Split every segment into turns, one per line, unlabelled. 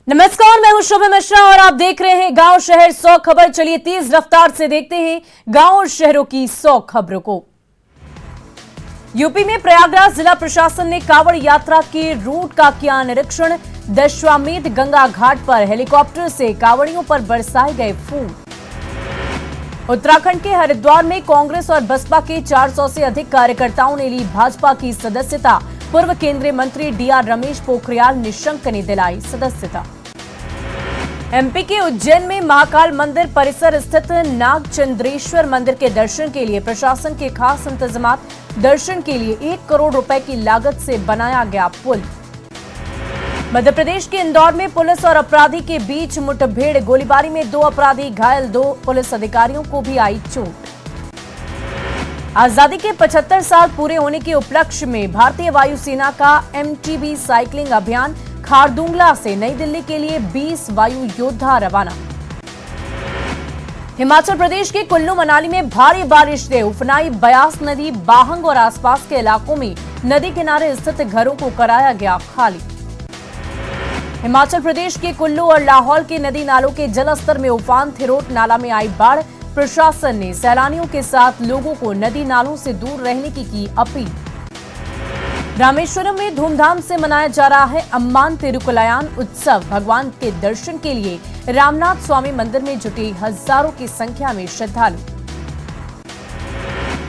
नमस्कार, मैं हूं शोभा मिश्रा और आप देख रहे हैं गांव शहर 100 खबर। चलिए तेज रफ्तार से देखते हैं गांव और शहरों की 100 खबरों को। यूपी में प्रयागराज जिला प्रशासन ने कांवड़ यात्रा के रूट का किया निरीक्षण। दशाश्वमेध गंगा घाट पर हेलीकॉप्टर से कांवड़ियों पर बरसाए गए फूल। उत्तराखंड के हरिद्वार में कांग्रेस और बसपा के 400 से अधिक कार्यकर्ताओं ने ली भाजपा की सदस्यता। पूर्व केंद्रीय मंत्री डीआर रमेश पोखरियाल निशंक ने दिलाई सदस्यता। एमपी के उज्जैन में महाकाल मंदिर परिसर स्थित नागचंद्रेश्वर मंदिर के दर्शन के लिए प्रशासन के खास इंतजामात। दर्शन के लिए 1 करोड़ रुपए की लागत से बनाया गया पुल। मध्य प्रदेश के इंदौर में पुलिस और अपराधी के बीच मुठभेड़, गोलीबारी में 2 अपराधी घायल, 2 पुलिस अधिकारियों को भी आई चोट। आजादी के 75 साल पूरे होने के उपलक्ष्य में भारतीय वायुसेना का एमटीबी साइकिलिंग अभियान। खारदुंगला से नई दिल्ली के लिए 20 वायु योद्धा रवाना। हिमाचल प्रदेश के कुल्लू मनाली में भारी बारिश से उफनाई ब्यास नदी। बाहंग और आसपास के इलाकों में नदी किनारे स्थित घरों को कराया गया खाली। हिमाचल प्रदेश के कुल्लू और लाहौल के नदी नालों के जलस्तर में उफान। थिरोट नाला में आई बाढ़। प्रशासन ने सैलानियों के साथ लोगों को नदी नालों से दूर रहने की अपील। रामेश्वरम में धूमधाम से मनाया जा रहा है अम्मान तिरुकलायान उत्सव। भगवान के दर्शन के लिए रामनाथ स्वामी मंदिर में जुटे हजारों की संख्या में श्रद्धालु।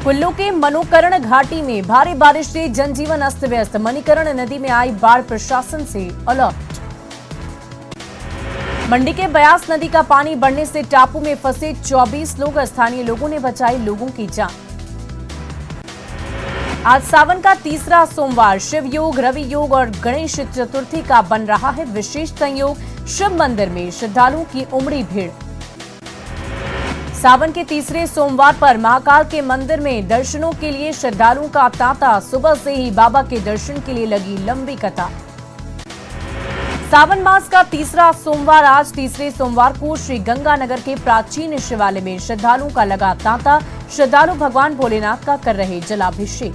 कुल्लू के मणिकर्ण घाटी में भारी बारिश से जनजीवन अस्त व्यस्त। मणिकर्ण नदी में आई बाढ़, प्रशासन से अलर्ट। मंडी के ब्यास नदी का पानी बढ़ने से टापू में फंसे 24 लोग। स्थानीय लोगों ने बचाई लोगों की जान। आज सावन का तीसरा सोमवार। शिव योग, रवि योग और गणेश चतुर्थी का बन रहा है विशेष संयोग। शिव मंदिर में श्रद्धालुओं की उमड़ी भीड़। सावन के तीसरे सोमवार पर महाकाल के मंदिर में दर्शनों के लिए श्रद्धालुओं का तांता। सुबह से ही बाबा के दर्शन के लिए लगी लंबी कतार। सावन मास का तीसरा सोमवार आज। तीसरे सोमवार को श्री गंगानगर के प्राचीन शिवालय में श्रद्धालुओं का लगा तांता। श्रद्धालु भगवान भोलेनाथ का कर रहे जलाभिषेक।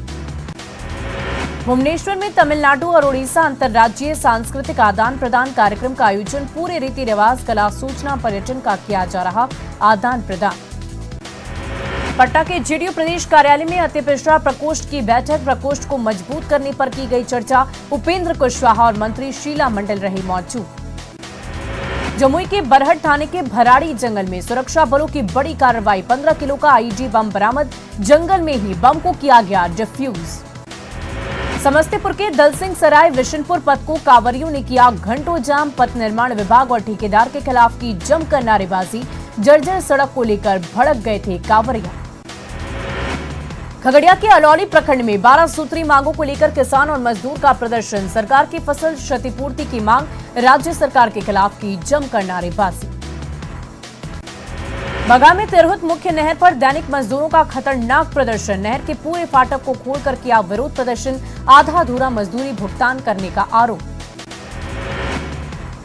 भुवनेश्वर में तमिलनाडु और ओडिशा अंतर्राज्यीय सांस्कृतिक आदान प्रदान कार्यक्रम का आयोजन। पूरे रीति रिवाज, कला, सूचना, पर्यटन का किया जा रहा आदान प्रदान। पटना के जेडीयू प्रदेश कार्यालय में अति पिछड़ा प्रकोष्ठ की बैठक। प्रकोष्ठ को मजबूत करने पर की गई चर्चा। उपेंद्र कुशवाहा और मंत्री शीला मंडल रही मौजूद। जमुई के बरहट थाने के भराड़ी जंगल में सुरक्षा बलों की बड़ी कार्रवाई। 15 किलो का आईडी बम बरामद। जंगल में ही बम को किया गया डिफ्यूज। समस्तीपुर के दलसिंह सराय विशनपुर पथ को कांवरियों ने किया घंटों जाम। पथ निर्माण विभाग और ठेकेदार के खिलाफ की जमकर नारेबाजी। जर्जर सड़क को लेकर भड़क गए थे कांवरिया। खगड़िया के अलौली प्रखंड में 12 सूत्री मांगों को लेकर किसान और मजदूर का प्रदर्शन। सरकार की फसल क्षतिपूर्ति की मांग। राज्य सरकार के खिलाफ की जमकर नारेबाजी। बगा में तिरहुत मुख्य नहर पर दैनिक मजदूरों का खतरनाक प्रदर्शन। नहर के पूरे फाटक को खोलकर किया विरोध प्रदर्शन। आधा अधूरा मजदूरी भुगतान करने का आरोप।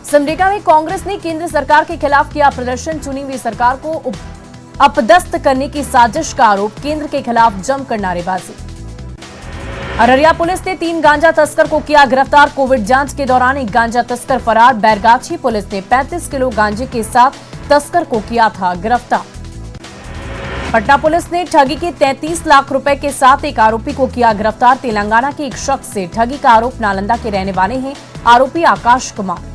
सिमडेगा में कांग्रेस ने केंद्र सरकार के खिलाफ किया प्रदर्शन। चुनी हुई सरकार को अपदस्थ करने की साजिश का आरोप। केंद्र के खिलाफ जमकर नारेबाजी। अररिया पुलिस ने 3 गांजा तस्कर को किया गिरफ्तार। कोविड जांच के दौरान एक गांजा तस्कर फरार। बैरगाछी पुलिस ने 35 किलो गांजे के साथ तस्कर को किया था गिरफ्तार। पटना पुलिस ने ठगी के 33 लाख रुपए के साथ एक आरोपी को किया गिरफ्तार। तेलंगाना के एक शख्स से ठगी का आरोप। नालंदा के रहने वाले हैं आरोपी आकाश कुमार।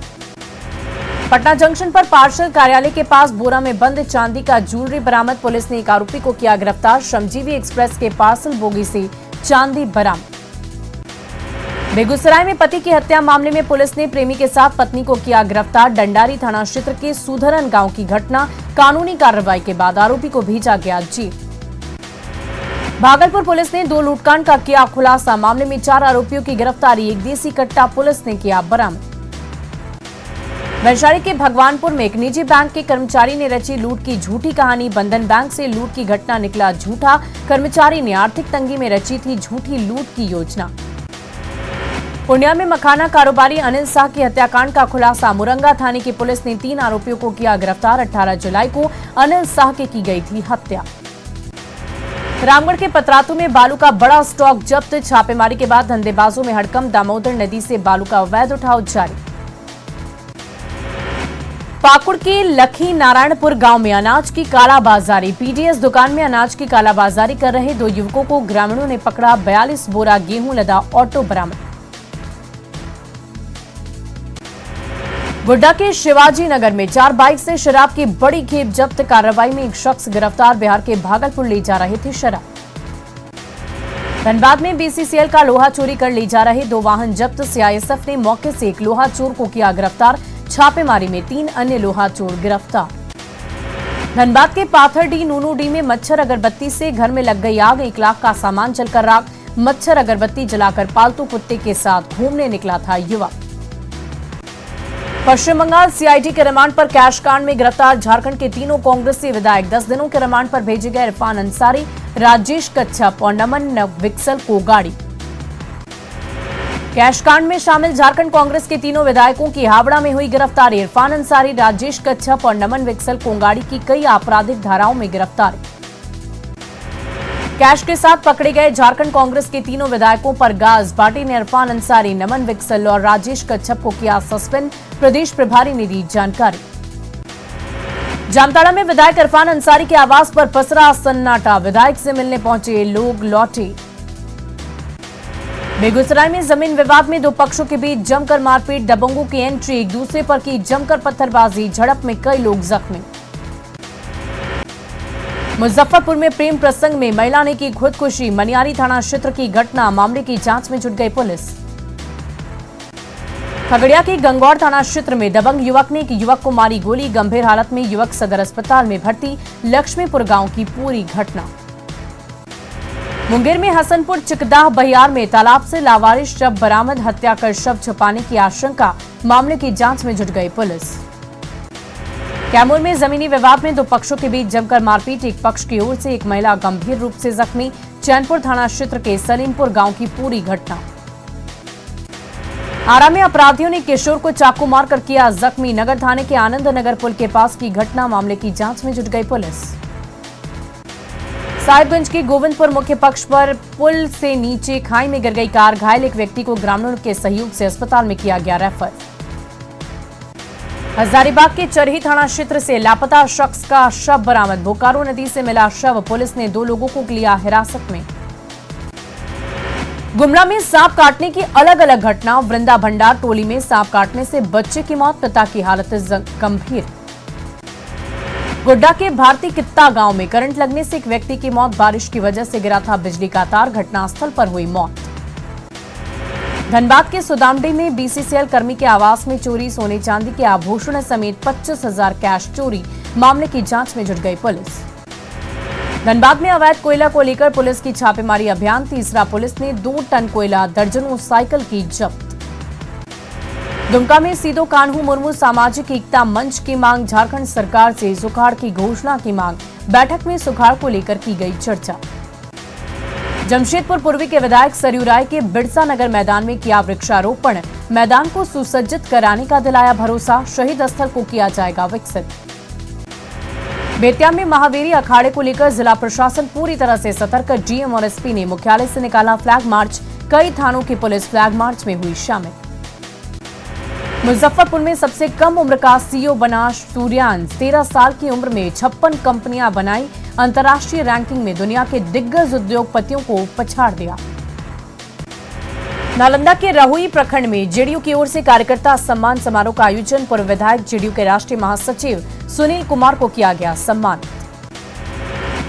पटना जंक्शन पर पार्षद कार्यालय के पास बोरा में बंद चांदी का ज्वेलरी बरामद। पुलिस ने एक आरोपी को किया गिरफ्तार। श्रमजीवी एक्सप्रेस के पार्सल बोगी से चांदी बरामद। बेगूसराय में पति की हत्या मामले में पुलिस ने प्रेमी के साथ पत्नी को किया गिरफ्तार। डंडारी थाना क्षेत्र के सुधरन गांव की घटना। कानूनी कार्रवाई के बाद आरोपी को भेजा गया जेल। भागलपुर पुलिस ने 2 लूटकांड का किया खुलासा। मामले में 4 आरोपियों की गिरफ्तारी। एक देसी कट्टा पुलिस ने किया बरामद। वैशाली के भगवानपुर में एक निजी बैंक के कर्मचारी ने रची लूट की झूठी कहानी। बंधन बैंक से लूट की घटना निकला झूठा। कर्मचारी ने आर्थिक तंगी में रची थी झूठी लूट की योजना। पूर्णिया में मखाना कारोबारी अनिल शाह की हत्याकांड का खुलासा। मुरंगा थाने की पुलिस ने 3 आरोपियों को किया गिरफ्तार। 18 जुलाई को अनिल शाह की गई थी हत्या। रामगढ़ के पतरातू में बालू का बड़ा स्टॉक जब्त। छापेमारी के बाद धंधेबाजों में हड़कंप। दामोदर नदी से बालू का अवैध उठाव जारी। पाकुड़ के लखी नारायणपुर गांव में अनाज की कालाबाजारी। पीडीएस दुकान में अनाज की कालाबाजारी कर रहे 2 युवकों को ग्रामीणों ने पकड़ा। 42 बोरा गेहूं लदा ऑटो बरामद। गोड्डा के शिवाजी नगर में 4 बाइक से शराब की बड़ी खेप जब्त। कार्रवाई में एक शख्स गिरफ्तार। बिहार के भागलपुर ले जा रहे थे शराब। धनबाद में बीसीसीएल का लोहा चोरी कर ले जा रहे 2 वाहन जब्त। सीआईएसएफ ने मौके से एक लोहा चोर को किया गिरफ्तार। छापेमारी में 3 अन्य लोहा चोर गिरफ्तार। धनबाद के पाथरडी नूनूडी में मच्छर अगरबत्ती से घर में लग गई आग। 1 लाख का सामान जलकर राख। मच्छर अगरबत्ती जलाकर पालतू कुत्ते के साथ घूमने निकला था युवक। पश्चिम बंगाल सीआईडी के रिमांड पर कैश कांड में गिरफ्तार झारखंड के 3 कांग्रेसी विधायक। 10 दिनों के रिमांड पर भेजे गए इरफान अंसारी, राजेश कच्छप और नमन विक्सल को गाड़ी। कैश कांड में शामिल झारखंड कांग्रेस के 3 विधायकों की हावड़ा में हुई गिरफ्तारी। इरफान अंसारी, राजेश कच्छप और नमन विक्सल कोंगाड़ी की कई आपराधिक धाराओं में गिरफ्तारी। कैश के साथ पकड़े गए झारखंड कांग्रेस के 3 विधायकों पर गाज। पार्टी ने इरफान अंसारी, नमन विक्सल और राजेश कच्छप को किया सस्पेंड। प्रदेश प्रभारी ने दी जानकारी। जामताड़ा में विधायक इरफान अंसारी के आवास पर पसरा सन्नाटा। विधायक से मिलने पहुंचे लोग लौटे। बेगूसराय में जमीन विवाद में 2 पक्षों के बीच जमकर मारपीट। दबंगों की एंट्री, एक दूसरे पर की जमकर पत्थरबाजी। झड़प में कई लोग जख्मी। मुजफ्फरपुर में प्रेम प्रसंग में महिला ने की खुदकुशी। मनियारी थाना क्षेत्र की घटना। मामले की जांच में जुट गई पुलिस। खगड़िया के गंगौर थाना क्षेत्र में दबंग युवक ने एक युवक को मारी गोली। गंभीर हालत में युवक सदर अस्पताल में भर्ती। लक्ष्मीपुर गांव की पूरी घटना। मुंगेर में हसनपुर चिकदाह बहियार में तालाब से लावारिस शव बरामद। हत्या कर शव छुपाने की आशंका। मामले की जांच में जुट गई पुलिस। कैमूर में जमीनी विवाद में 2 पक्षों के बीच जमकर मारपीट। एक पक्ष की ओर से एक महिला गंभीर रूप से जख्मी। चैनपुर थाना क्षेत्र के सलीमपुर गांव की पूरी घटना। आरा में अपराधियों ने किशोर को चाकू मारकर किया जख्मी। नगर थाने के आनंद नगर पुल के पास की घटना। मामले की जांच में जुट गई पुलिस। साहिबगंज के गोविंदपुर मुख्य पक्ष पर पुल से नीचे खाई में गिर गई कार। घायल एक व्यक्ति को ग्रामीणों के सहयोग से अस्पताल में किया गया रेफर। हजारीबाग के चरही थाना क्षेत्र से लापता शख्स का शव बरामद। बोकारो नदी से मिला शव। पुलिस ने 2 लोगों को लिया हिरासत में। गुमला में सांप काटने की अलग अलग घटना। वृंदा भंडार टोली में सांप काटने से बच्चे की मौत, पिता की हालत गंभीर। गोड्डा के भारती कित्ता गांव में करंट लगने से एक व्यक्ति की मौत। बारिश की वजह से गिरा था बिजली का तार। घटनास्थल पर हुई मौत। धनबाद के सुदामडी में बीसीसीएल कर्मी के आवास में चोरी। सोने चांदी के आभूषण समेत 25,000 कैश चोरी। मामले की जांच में जुट गई पुलिस। धनबाद में अवैध कोयला को लेकर पुलिस की छापेमारी अभियान। तीसरा पुलिस ने 2 टन कोयला, दर्जनों साइकिल की जब्त। दुमका में सीधो कान्हू मुर्मू सामाजिक एकता मंच की मांग। झारखंड सरकार से सुखाड़ की घोषणा की मांग। बैठक में सुखाड़ को लेकर की गई चर्चा। जमशेदपुर पूर्वी के विधायक सरयू राय के बिरसा नगर मैदान में किया वृक्षारोपण। मैदान को सुसज्जित कराने का दिलाया भरोसा। शहीद स्थल को किया जाएगा विकसित। बेतिया में महावीरी अखाड़े को लेकर जिला प्रशासन पूरी तरह से सतर्क। डीएम और एसपी ने मुख्यालय से निकाला फ्लैग मार्च। कई थानों की पुलिस फ्लैग मार्च में हुई शामिल। मुजफ्फरपुर में सबसे कम उम्र का सीईओ बना सूर्यांश। 13 साल की उम्र में 56 कंपनियां बनाई। अंतर्राष्ट्रीय रैंकिंग में दुनिया के दिग्गज उद्योगपतियों को पछाड़ दिया। नालंदा के रहुई प्रखंड में जेडीयू की ओर से कार्यकर्ता सम्मान समारोह का आयोजन। पूर्व विधायक जेडीयू के राष्ट्रीय महासचिव सुनील कुमार को किया गया सम्मान।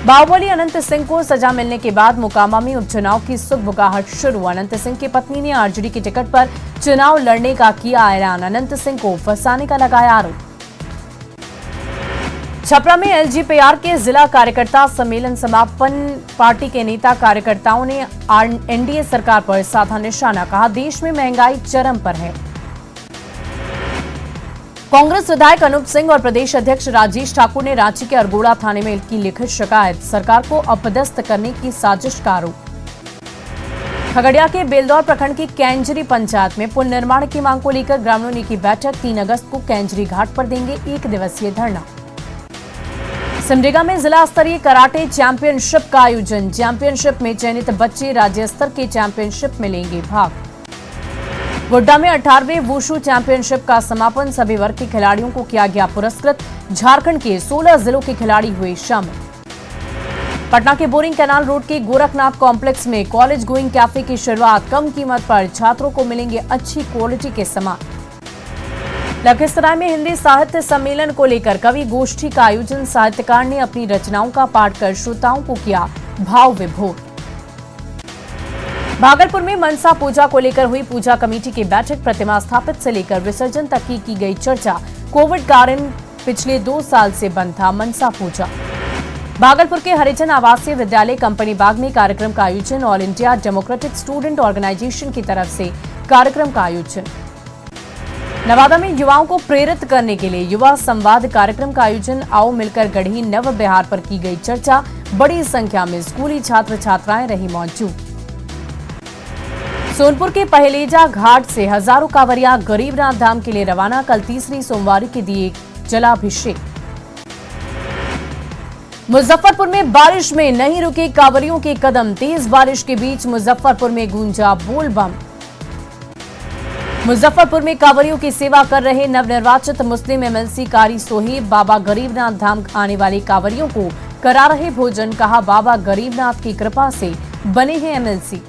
बाहुबली अनंत सिंह को सजा मिलने के बाद मोकामा में उपचुनाव की सुगबुगाहट शुरू। अनंत सिंह की पत्नी ने आरजेडी की टिकट पर चुनाव लड़ने का किया ऐलान। अनंत सिंह को फंसाने का लगाया आरोप। छपरा में एलजीपीआर के जिला कार्यकर्ता सम्मेलन समापन। पार्टी के नेता कार्यकर्ताओं ने एनडीए सरकार पर साधा निशाना। कहा, देश में महंगाई चरम पर है। कांग्रेस विधायक अनूप सिंह और प्रदेश अध्यक्ष राजेश ठाकुर ने रांची के अरगोड़ा थाने में की लिखित शिकायत। सरकार को अपदस्थ करने की साजिश का आरोप। खगड़िया के बेलदौर प्रखंड की कैंजरी पंचायत में पुल निर्माण की मांग को लेकर ग्रामीणों ने की बैठक। 3 अगस्त को कैंजरी घाट पर देंगे 1 दिवसीय धरना। सिमडेगा में जिला स्तरीय कराटे चैंपियनशिप का आयोजन। चैंपियनशिप में चयनित बच्चे राज्य स्तर के चैंपियनशिप में लेंगे भाग। गोड्डा में 18वें वुशु चैंपियनशिप का समापन, सभी वर्ग के खिलाड़ियों को किया गया पुरस्कृत। झारखंड के 16 जिलों के खिलाड़ी हुए शामिल। पटना के बोरिंग कैनाल रोड के गोरखनाथ कॉम्प्लेक्स में कॉलेज गोइंग कैफे की शुरुआत, कम कीमत पर छात्रों को मिलेंगे अच्छी क्वालिटी के सामान। लखीसराय में हिंदी साहित्य सम्मेलन को लेकर कवि गोष्ठी का आयोजन, साहित्यकार ने अपनी रचनाओं का पाठ कर श्रोताओं को किया भाव विभोर। भागलपुर में मनसा पूजा को लेकर हुई पूजा कमेटी की बैठक, प्रतिमा स्थापित से लेकर विसर्जन तक की गई चर्चा। कोविड कारण पिछले 2 साल से बंद था मनसा पूजा। भागलपुर के हरिजन आवासीय विद्यालय कंपनी बाग में कार्यक्रम का आयोजन, all India democratic student organisation की तरफ से कार्यक्रम का आयोजन। नवादा में युवाओं को प्रेरित करने के लिए युवा संवाद कार्यक्रम का आयोजन, आओ मिलकर गढ़ी नव बिहार पर की गई चर्चा। बड़ी संख्या में स्कूली छात्र छात्राएं रही मौजूद। सोनपुर के पहलेजा घाट से हजारों कांवरिया गरीबनाथ धाम के लिए रवाना, कल तीसरी सोमवारी के दिए जलाभिषेक। मुजफ्फरपुर में बारिश में नहीं रुके कांवरियों के कदम, तेज बारिश के बीच मुजफ्फरपुर में गूंजा बोल बम। मुजफ्फरपुर में कांवरियों की सेवा कर रहे नवनिर्वाचित मुस्लिम एमएलसी कारी सोहेब, बाबा गरीबनाथ धाम आने वाले कांवरियों को करा रहे भोजन, कहा बाबा गरीबनाथ की कृपा से बने हैं एमएलसी।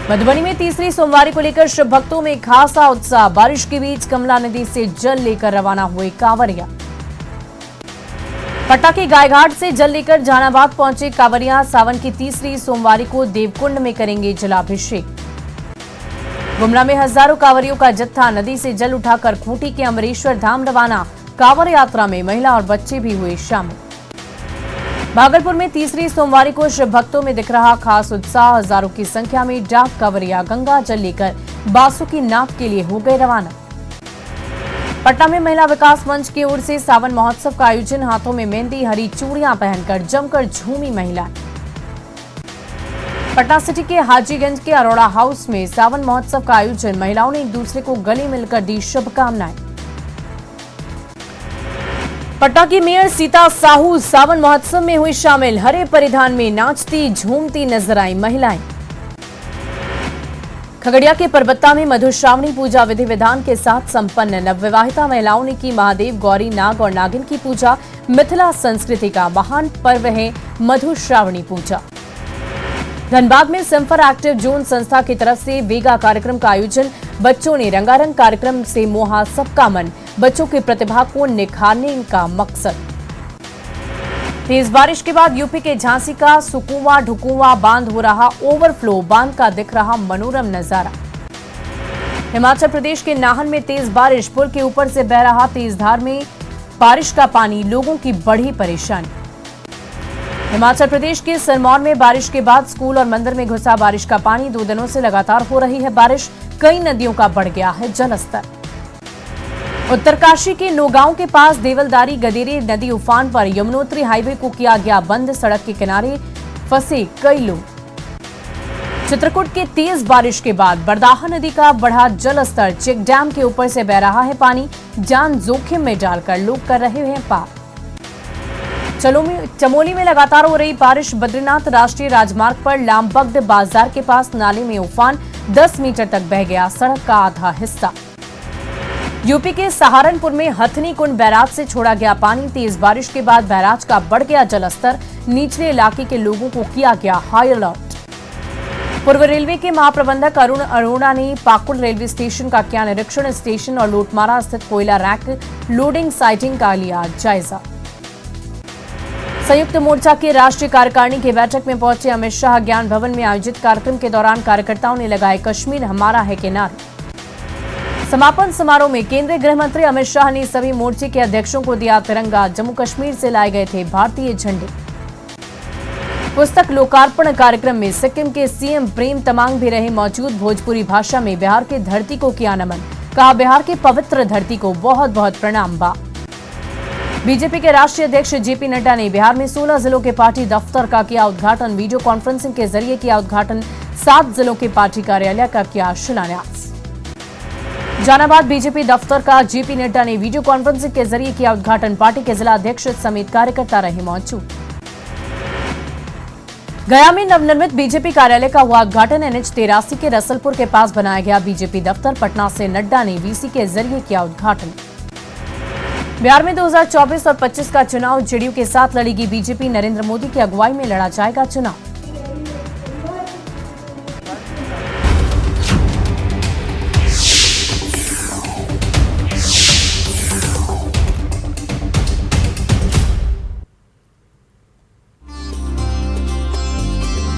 मधुबनी में तीसरी सोमवारी को लेकर शिव भक्तों में खासा उत्साह, बारिश के बीच कमला नदी से जल लेकर रवाना हुए कांवरिया। पटना के गायघाट से जल लेकर जहानाबाद पहुंचे कांवरिया, सावन की तीसरी सोमवारी को देवकुंड में करेंगे जलाभिषेक। गुमला में हजारों कांवरियों का जत्था नदी से जल उठाकर खूंटी के अमरेश्वर धाम रवाना, कांवर यात्रा में महिला और बच्चे भी हुए शामिल। भागलपुर में तीसरी सोमवारी को शिव भक्तों में दिख रहा खास उत्साह, हजारों की संख्या में डाक कांवरिया गंगा जल लेकर बासुकी नाथ के लिए हो गए रवाना। पटना में महिला विकास मंच की ओर से सावन महोत्सव का आयोजन, हाथों में मेहंदी, हरी चूड़ियां पहनकर जमकर झूमी महिलाएं। पटना सिटी के हाजीगंज के अरोड़ा हाउस में सावन महोत्सव का आयोजन, महिलाओं ने एक दूसरे को गले मिलकर दी शुभकामनाएं। पटना की मेयर सीता साहू सावन महोत्सव में हुई शामिल, हरे परिधान में नाचती झूमती नजर आई महिलाएं। खगड़िया के परबत्ता में मधुश्रावणी पूजा विधि विधान के साथ संपन्न, नवविवाहिता महिलाओं ने की महादेव, गौरी, नाग और नागिन की पूजा। मिथिला संस्कृति का महान पर्व है मधुश्रावणी पूजा। धनबाद में सिम्फर एक्टिव जोन संस्था की तरफ से वेगा कार्यक्रम का आयोजन, बच्चों ने रंगारंग कार्यक्रम से मोहा सबका मन, बच्चों की प्रतिभा को निखारने का मकसद। तेज बारिश के बाद यूपी के झांसी का सुकुवा ढुकुवा बांध हो रहा ओवरफ्लो, बांध का दिख रहा मनोरम नजारा। हिमाचल प्रदेश के नाहन में तेज बारिश, पुल के ऊपर से बह रहा तेज धार में बारिश का पानी, लोगों की बढ़ी परेशानी। हिमाचल प्रदेश के सिरमौर में बारिश के बाद स्कूल और मंदिर में घुसा बारिश का पानी, 2 दिनों से लगातार हो रही है बारिश, कई नदियों का बढ़ गया है जलस्तर। उत्तरकाशी के नौगांव के पास देवलदारी गदेरे नदी उफान पर, यमुनोत्री हाईवे को किया गया बंद, सड़क के किनारे फंसे कई लोग। चित्रकूट के तेज बारिश के बाद बरदाहा नदी का बढ़ा जलस्तर, चेक डैम के ऊपर से बह रहा है पानी, जान जोखिम में डालकर लोग कर रहे हैं पार। चमोली में लगातार हो रही बारिश, बद्रीनाथ राष्ट्रीय राजमार्ग पर लामबग्ड बाजार के पास नाले में उफान, 10 मीटर तक बह गया सड़क का आधा हिस्सा। यूपी के सहारनपुर में हथनी कुंड बैराज से छोड़ा गया पानी, तेज बारिश के बाद बैराज का बढ़ गया जलस्तर, निचले इलाके के लोगों को किया गया हाई अलर्ट। पूर्व रेलवे के महाप्रबंधक अरुण अरोड़ा ने पाकुड़ रेलवे स्टेशन का किया निरीक्षण, स्टेशन और लोटमारा स्थित कोयला रैक लोडिंग साइटिंग का लिया जायजा। संयुक्त मोर्चा की राष्ट्रीय कार्यकारिणी की बैठक में पहुंचे अमित शाह, ज्ञान भवन में आयोजित कार्यक्रम के दौरान कार्यकर्ताओं ने लगाए कश्मीर हमारा है के नारे। समापन समारोह में केंद्रीय गृह मंत्री अमित शाह ने सभी मोर्चे के अध्यक्षों को दिया तिरंगा, जम्मू कश्मीर से लाए गए थे भारतीय झंडे। पुस्तक लोकार्पण कार्यक्रम में सिक्किम के सीएम प्रेम तमांग भी रहे मौजूद, भोजपुरी भाषा में बिहार की धरती को किया नमन, कहा बिहार की पवित्र धरती को बहुत बहुत प्रणाम बा। बीजेपी के राष्ट्रीय अध्यक्ष जेपी नड्डा ने बिहार में 16 जिलों के पार्टी दफ्तर का किया उद्घाटन, वीडियो कॉन्फ्रेंसिंग के जरिए किया उद्घाटन, 7 जिलों के पार्टी कार्यालय का किया शिलान्यास। जहानाबाद बीजेपी दफ्तर का जेपी नड्डा ने वीडियो कॉन्फ्रेंसिंग के जरिए किया उद्घाटन, पार्टी के जिला अध्यक्ष समेत कार्यकर्ता रहे मौजूद। गया में नवनिर्मित बीजेपी कार्यालय का हुआ उद्घाटन। NH 83 के रसलपुर के पास बनाया गया बीजेपी दफ्तर। पटना से नड्डा ने वीसी के जरिए किया उद्घाटन। बिहार में 2024 और 25 का चुनाव। जेडीयू के साथ लड़ेगी बीजेपी। नरेंद्र मोदी की अगुवाई में लड़ा जाएगा चुनाव।